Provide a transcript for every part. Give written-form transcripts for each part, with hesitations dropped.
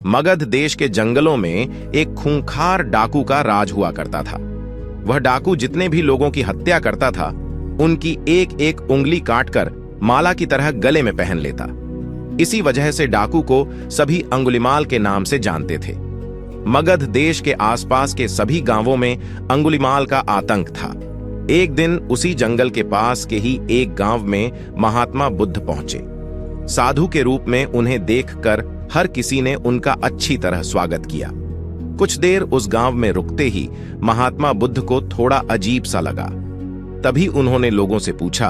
मगध देश के जंगलों में एक खूंखार डाकू का राज हुआ करता था। वह डाकू जितने भी लोगों की हत्या करता था, उनकी एक एक उंगली काटकर माला की तरह गले में पहन लेता। इसी वजह से डाकू को सभी अंगुलिमाल के नाम से जानते थे। मगध देश के आसपास के सभी गांवों में अंगुलिमाल का आतंक था। एक दिन उसी जंगल के पास के ही एक गांव में महात्मा बुद्ध पहुंचे। साधु के रूप में उन्हें देखकर हर किसी ने उनका अच्छी तरह स्वागत किया। कुछ देर उस गांव में रुकते ही महात्मा बुद्ध को थोड़ा अजीब सा लगा। तभी उन्होंने लोगों से पूछा,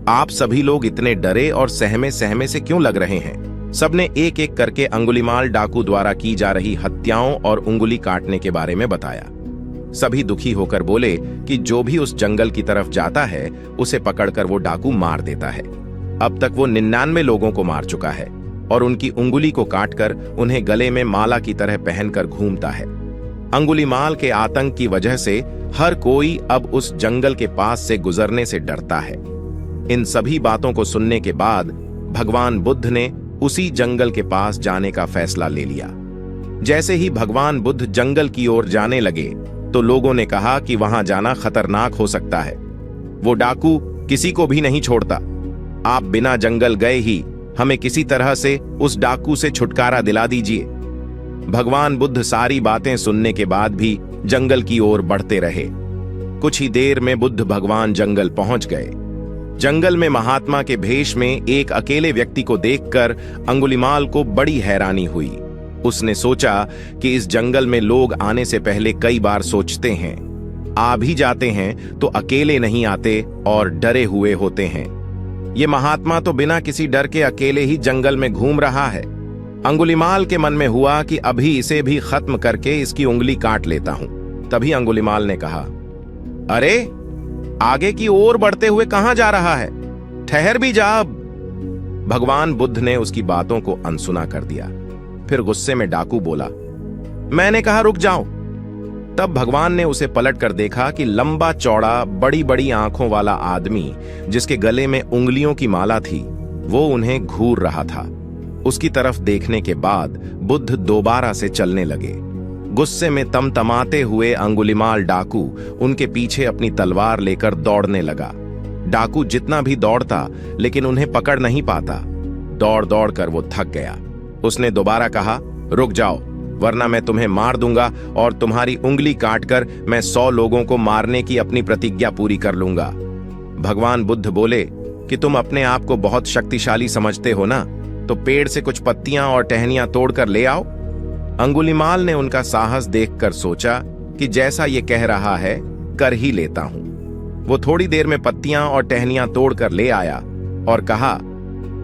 आप सभी लोग इतने डरे और सहमे सहमे से क्यों लग रहे हैं? सबने एक एक करके अंगुलिमाल डाकू द्वारा की जा रही हत्याओं और उंगली काटने के बारे में बताया। सभी दुखी होकर बोले कि जो भी उस जंगल की तरफ जाता है उसे पकड़कर वो डाकू मार देता है। अब तक वो 99 लोगों को मार चुका है और उनकी उंगली को काटकर उन्हें गले में माला की तरह पहनकर घूमता है। अंगुलिमाल के आतंक की वजह से हर कोई अब उस जंगल के पास से गुजरने से डरता है। इन सभी बातों को सुनने के बाद भगवान बुद्ध ने उसी जंगल के पास जाने का फैसला ले लिया। जैसे ही भगवान बुद्ध जंगल की ओर जाने लगे तो लोगों ने कहा कि वहां जाना खतरनाक हो सकता है। वो डाकू किसी को भी नहीं छोड़ता। आप बिना जंगल गए ही हमें किसी तरह से उस डाकू से छुटकारा दिला दीजिए। भगवान बुद्ध सारी बातें सुनने के बाद भी जंगल की ओर बढ़ते रहे। कुछ ही देर में बुद्ध भगवान जंगल पहुंच गए। जंगल में महात्मा के भेष में एक अकेले व्यक्ति को देखकर अंगुलिमाल को बड़ी हैरानी हुई। उसने सोचा कि इस जंगल में लोग आने से पहले कई बार सोचते हैं, आ भी जाते हैं तो अकेले नहीं आते और डरे हुए होते हैं। ये महात्मा तो बिना किसी डर के अकेले ही जंगल में घूम रहा है। अंगुलिमाल के मन में हुआ कि अभी इसे भी खत्म करके इसकी उंगली काट लेता हूं। तभी अंगुलिमाल ने कहा, अरे आगे की ओर बढ़ते हुए कहां जा रहा है? ठहर भी जा। भगवान बुद्ध ने उसकी बातों को अनसुना कर दिया। फिर गुस्से में डाकू बोला, मैंने कहा रुक जाओ। तब भगवान ने उसे पलट कर देखा कि लंबा चौड़ा बड़ी बड़ी आंखों वाला आदमी जिसके गले में उंगलियों की माला थी, वो उन्हें घूर रहा था। उसकी तरफ देखने के बाद बुद्ध दोबारा से चलने लगे। गुस्से में तमतमाते हुए अंगुलिमाल डाकू उनके पीछे अपनी तलवार लेकर दौड़ने लगा। डाकू जितना भी दौड़ता लेकिन उन्हें पकड़ नहीं पाता। दौड़ दौड़ कर वो थक गया। उसने दोबारा कहा, रुक जाओ वरना मैं तुम्हें मार दूंगा और तुम्हारी उंगली काटकर मैं 100 लोगों को मारने की अपनी प्रतिज्ञा पूरी कर लूंगा। भगवान बुद्ध बोले कि तुम अपने आप को बहुत शक्तिशाली समझते हो ना, तो पेड़ से कुछ पत्तियां और टहनियां तोड़कर ले आओ। अंगुलिमाल ने उनका साहस देखकर सोचा कि जैसा ये कह रहा है कर ही लेता हूं। वो थोड़ी देर में पत्तियां और टहनियां तोड़कर ले आया और कहा,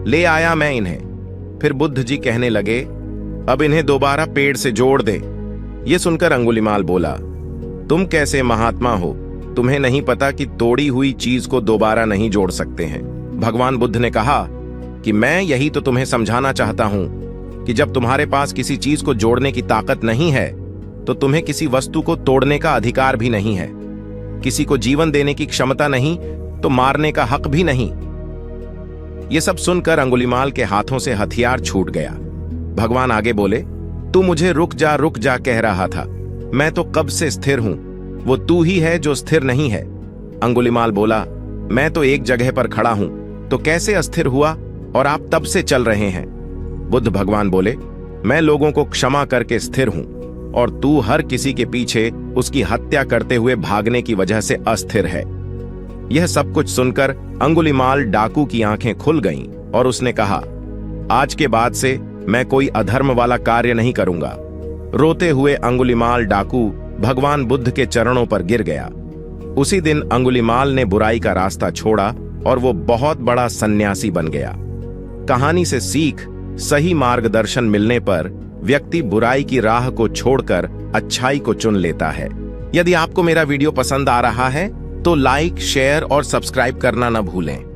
ले आया मैं इन्हें। फिर बुद्ध जी कहने लगे, अब इन्हें दोबारा पेड़ से जोड़ दे। ये सुनकर अंगुलिमाल बोला, तुम कैसे महात्मा हो? तुम्हें नहीं पता कि तोड़ी हुई चीज को दोबारा नहीं जोड़ सकते हैं। भगवान बुद्ध ने कहा कि मैं यही तो तुम्हें समझाना चाहता हूं कि जब तुम्हारे पास किसी चीज को जोड़ने की ताकत नहीं है तो तुम्हें किसी वस्तु को तोड़ने का अधिकार भी नहीं है। किसी को जीवन देने की क्षमता नहीं तो मारने का हक भी नहीं। यह सब सुनकर अंगुलिमाल के हाथों से हथियार छूट गया। भगवान आगे बोले, तू मुझे रुक जा कह रहा था। मैं तो कब से स्थिर हूं, वो तू ही है जो स्थिर नहीं है। अंगुलिमाल बोला, मैं तो एक जगह पर खड़ा हूं, तो कैसे अस्थिर हुआ और आप तब से चल रहे हैं? बुद्ध भगवान बोले, मैं लोगों को क्षमा करके स्थिर हूं और तू हर किसी के पीछे उसकी हत्या करते हुए भागने की वजह से अस्थिर है। यह सब कुछ सुनकर अंगुलिमाल डाकू की आंखें खुल गईं और उसने कहा, आज के बाद से मैं कोई अधर्म वाला कार्य नहीं करूंगा। रोते हुए अंगुलिमाल डाकू भगवान बुद्ध के चरणों पर गिर गया। उसी दिन अंगुलिमाल ने बुराई का रास्ता छोड़ा और वो बहुत बड़ा सन्यासी बन गया। कहानी से सीख, सही मार्गदर्शन मिलने पर व्यक्ति बुराई की राह को छोड़कर अच्छाई को चुन लेता है। यदि आपको मेरा वीडियो पसंद आ रहा है तो लाइक, शेयर और सब्सक्राइब करना न भूलें।